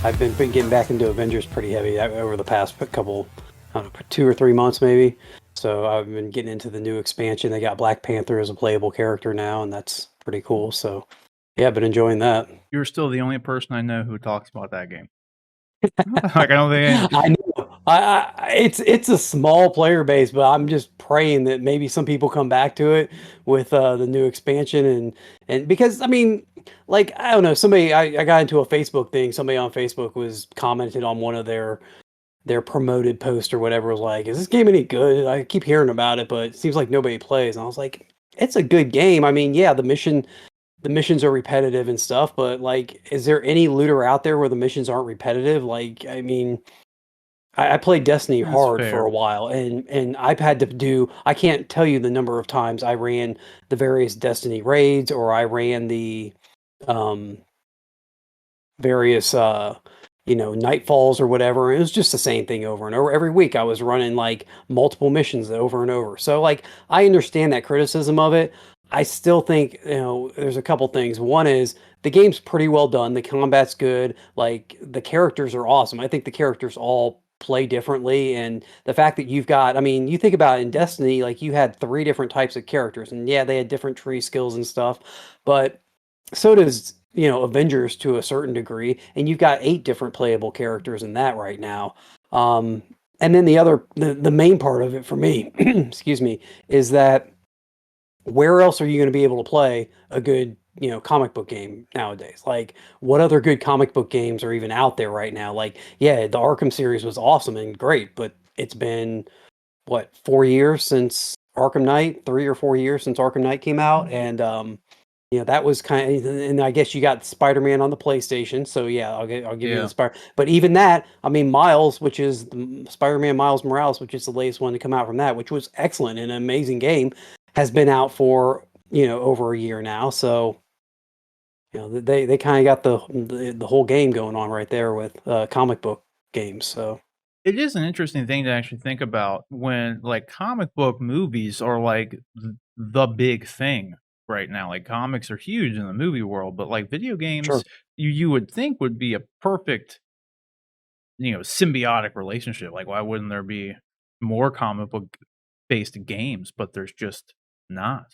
I've been getting back into Avengers pretty heavy over the past couple, I don't know, 2 or 3 months maybe. So I've been getting into the new expansion. They got Black Panther as a playable character now, and that's pretty cool. So yeah, I've been enjoying that. You're still the only person I know who talks about that game. Like, I don't think I know. It's a small player base, but I'm just praying that maybe some people come back to it with the new expansion and because I mean, like I don't know, somebody I got into a Facebook thing. Somebody on Facebook was commented on one of their promoted post or whatever was like, "Is this game any good?" I keep hearing about it, but it seems like nobody plays. And I was like, "It's a good game." I mean, yeah, the missions are repetitive and stuff, but like, is there any looter out there where the missions aren't repetitive? Like, I mean, I played Destiny that's hard for fair. a while, and I've had to do. I can't tell you the number of times I ran the various Destiny raids, or I ran the um, various nightfalls or whatever. It was just the same thing over and over. Every week I was running like multiple missions over and over. So like I understand that criticism of it. I still think, there's a couple things. One is the game's pretty well done. The combat's good. Like the characters are awesome. I think the characters all play differently, and the fact that you've got, I mean, you think about it in Destiny, like you had three different types of characters, and yeah, they had different tree skills and stuff, but so does Avengers to a certain degree, and you've got 8 different playable characters in that right now. Um, and then the main part of it for me, excuse me, is that where else are you going to be able to play a good comic book game nowadays? Like, what other good comic book games are even out there right now? Like, yeah, the Arkham series was awesome and great, but it's been what, 4 years since Arkham Knight, 3 or 4 years since Arkham Knight came out, and that was kind of, and I guess you got Spider-Man on the PlayStation, so yeah, I'll give you the Yeah. Spider. But even that, I mean, Miles, which is Spider-Man Miles Morales, which is the latest one to come out from that, which was excellent and an amazing game, has been out for over a year now. So they kind of got the whole game going on right there with comic book games. So It is an interesting thing to actually think about when, like, comic book movies are, like, the big thing right now. Like, comics are huge in the movie world, but, like, video games, sure, you would think would be a perfect, symbiotic relationship. Like, why wouldn't there be more comic book based games? But there's just not.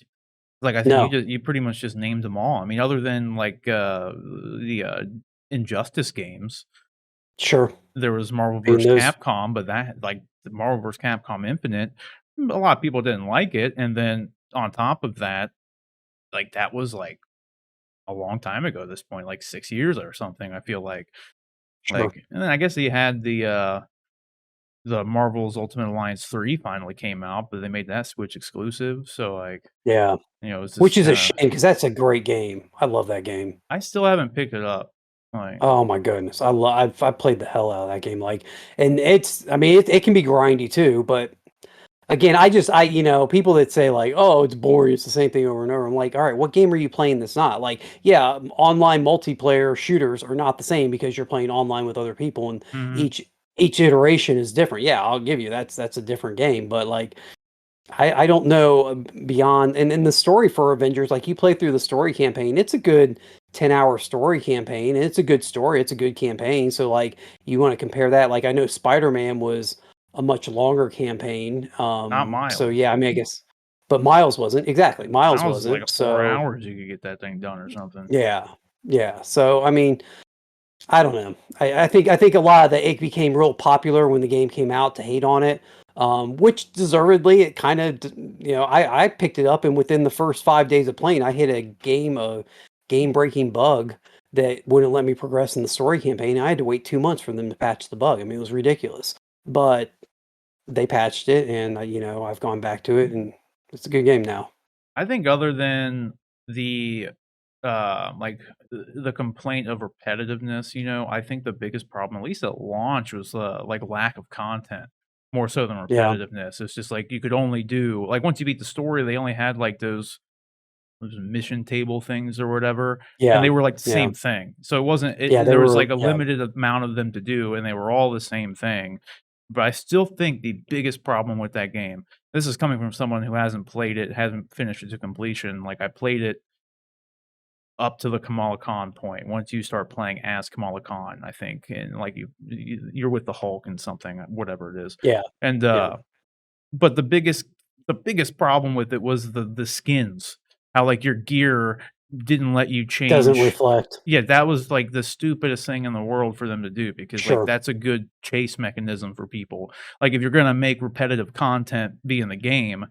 Like, I think no, you pretty much just named them all. I mean, other than, like, the Injustice games, sure. there was Marvel I mean vs. those, Capcom, but that, like, the Marvel vs. Capcom Infinite, a lot of people didn't like it, and then on top of that, like, that was, like, a long time ago at this point, like 6 years or something, I feel like. sure, Like, and then I guess you had the Marvel's Ultimate Alliance 3 finally came out, but they made that Switch exclusive, so, like, yeah. it's Which just is a kinda. shame because that's a great game. I love that game. I still haven't picked it up, like. Oh my goodness. I've played the hell out of that game, like, and it's, I mean, it can be grindy too, but again, people that say like, "Oh, it's boring, it's the same thing over and over." I'm like, "All right, what game are you playing that's not?" Like, yeah, online multiplayer shooters are not the same because you're playing online with other people, and Mhm. each iteration is different. Yeah, I'll give you that's a different game, but like I don't know, beyond, and the story for Avengers, like, you play through the story campaign, it's a good 10-hour story campaign, and it's a good story, it's a good campaign, so, like, you wanna compare that, like, I know Spider-Man was a much longer campaign, Not so, Miles. yeah, I mean, I guess, but Miles wasn't, exactly, Miles Miles is like wasn't, a 4 so, hours you could get that thing done or something. yeah, yeah, so, I mean, I don't know. I think a lot of that, it became real popular when the game came out to hate on it, which deservedly it kind of, I picked it up, and within the first 5 days of playing, I hit a game breaking bug that wouldn't let me progress in the story campaign. I had to wait 2 months for them to patch the bug. I mean, it was ridiculous, but they patched it, and I've gone back to it, and it's a good game now. I think other than the, like, the complaint of repetitiveness, I think the biggest problem, at least at launch, was, like, lack of content, more so than Yeah, repetitiveness. It's just like you could only do, like, once you beat the story, they only had, like, those mission table things or whatever, and yeah, they were, like, the yeah, same thing. So it wasn't yeah. They there was, were, like, a yeah, limited amount of them to do, and they were all the same thing. But I still think the biggest problem with that game, this is coming from someone who hasn't played it, hasn't finished it to completion. Like, I played it up to the Kamala Khan point. Once you start playing as Kamala Khan, I think, and like you're with the Hulk and something, whatever it is. Yeah, And yeah. but the biggest problem with it was the skins. How like your gear didn't let you Doesn't change. reflect. Yeah, that was like the stupidest thing in the world for them to do because like Sure. that's a good chase mechanism for people. Like if you're gonna make repetitive content be in the game,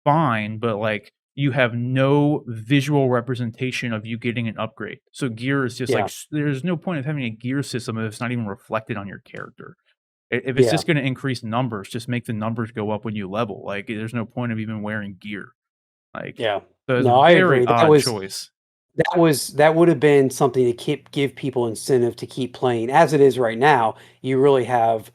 fine, but like you have no visual representation of you getting an upgrade. So gear is just like Yeah, there's no point of having a gear system if it's not even reflected on your character. If it's yeah, just going to increase numbers, just make the numbers go up when you level. Like there's no point of even wearing gear. Like yeah. so it's a No, I very agree. odd choice. That would have been something to give people incentive to keep playing. As it is right now, you really have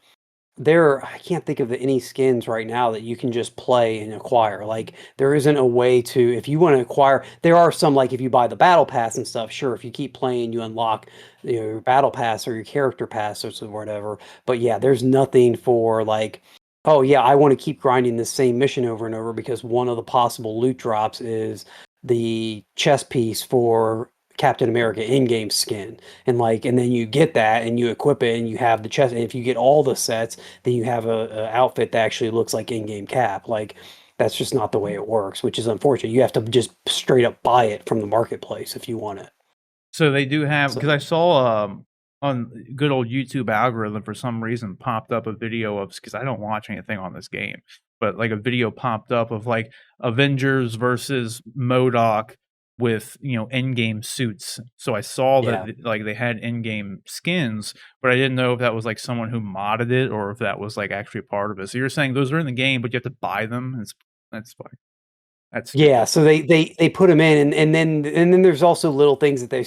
I can't think of any skins right now that you can just play and acquire. Like there isn't a way to if you want to acquire. There are some like if you buy the battle pass and stuff. Sure, if you keep playing, you unlock your battle pass or your character pass or whatever. But yeah, there's nothing for like. Oh yeah, I want to keep grinding the same mission over and over because one of the possible loot drops is the chest piece for Captain America in-game skin. And then you get that and you equip it and you have the chest. And if you get all the sets, then you have a outfit that actually looks like in-game Cap. Like that's just not the way it works, which is unfortunate. You have to just straight up buy it from the marketplace if you want it. So they do have because I So saw on good old YouTube algorithm for some reason popped up a video of because I don't watch anything on this game, but like a video popped up of like Avengers versus MODOK with in-game suits. So I saw that yeah. like they had in-game skins, but I didn't know if that was like someone who modded it or if that was like actually part of it. So you're saying those are in the game, but you have to buy them? That's fine. That's Yeah, stupid. so they put them in and then there's also little things that they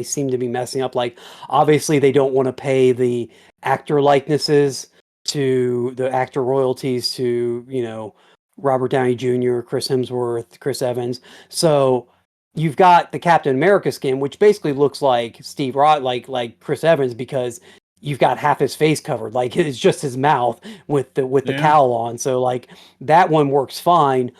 seem to be messing up. Like obviously they don't want to pay the actor likenesses to the actor royalties to, Robert Downey Jr., Chris Hemsworth, Chris Evans. So you've got the Captain America skin, which basically looks like Steve Rod like Chris Evans because you've got half his face covered. Like it's just his mouth with the Yeah. cowl on. So like that one works fine.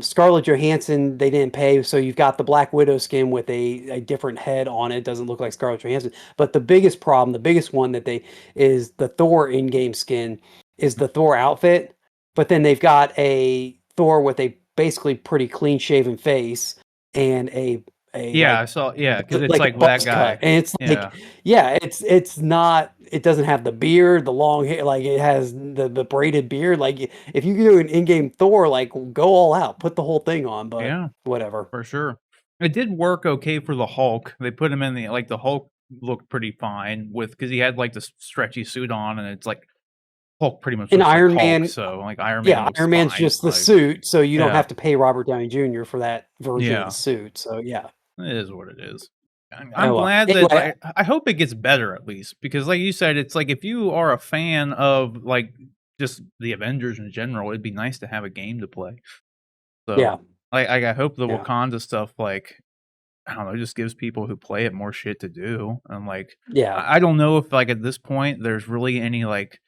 Scarlett Johansson, they didn't pay, so you've got the Black Widow skin with a different head on it. Doesn't look like Scarlett Johansson. But the biggest problem, the biggest one that they is the Thor in-game skin is the Thor outfit, but then they've got a Thor with a basically pretty clean shaven face and a Yeah, I saw yeah, because it's like like a that buzz cut. guy. And it's like, Yeah. yeah, it's not it doesn't have the beard, the long hair, like it has the braided beard. Like if you do an in-game Thor, like go all out, put the whole thing on, but Yeah, whatever. for sure. It did work okay for the Hulk. They put him in the Hulk looked pretty fine with because he had, like, the stretchy suit on, and it's like Hulk pretty much And looks like Iron Hulk, Man, so, like, Iron Man yeah, looks Iron Man's fine, just the like suit, so you don't yeah, have to pay Robert Downey Jr. for that version of the yeah, suit. So yeah. it is what it is. I'm Oh well. glad that, Anyway, like I hope it gets better at least because like you said, it's like if you are a fan of, like, just the Avengers in general, it'd be nice to have a game to play. yeah, So, I hope the yeah, Wakanda stuff, like I don't know, it just gives people who play it more shit to do, and, like, yeah. I don't know if, like, at this point, there's really any, like,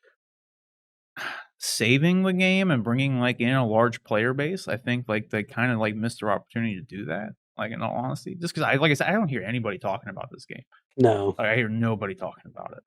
saving the game and bringing, like, in a large player base. I think, like, they kinda, like, missed their opportunity to do that, like, in all honesty, just because like I said, I don't hear anybody talking about this game. No. Like, I hear nobody talking about it.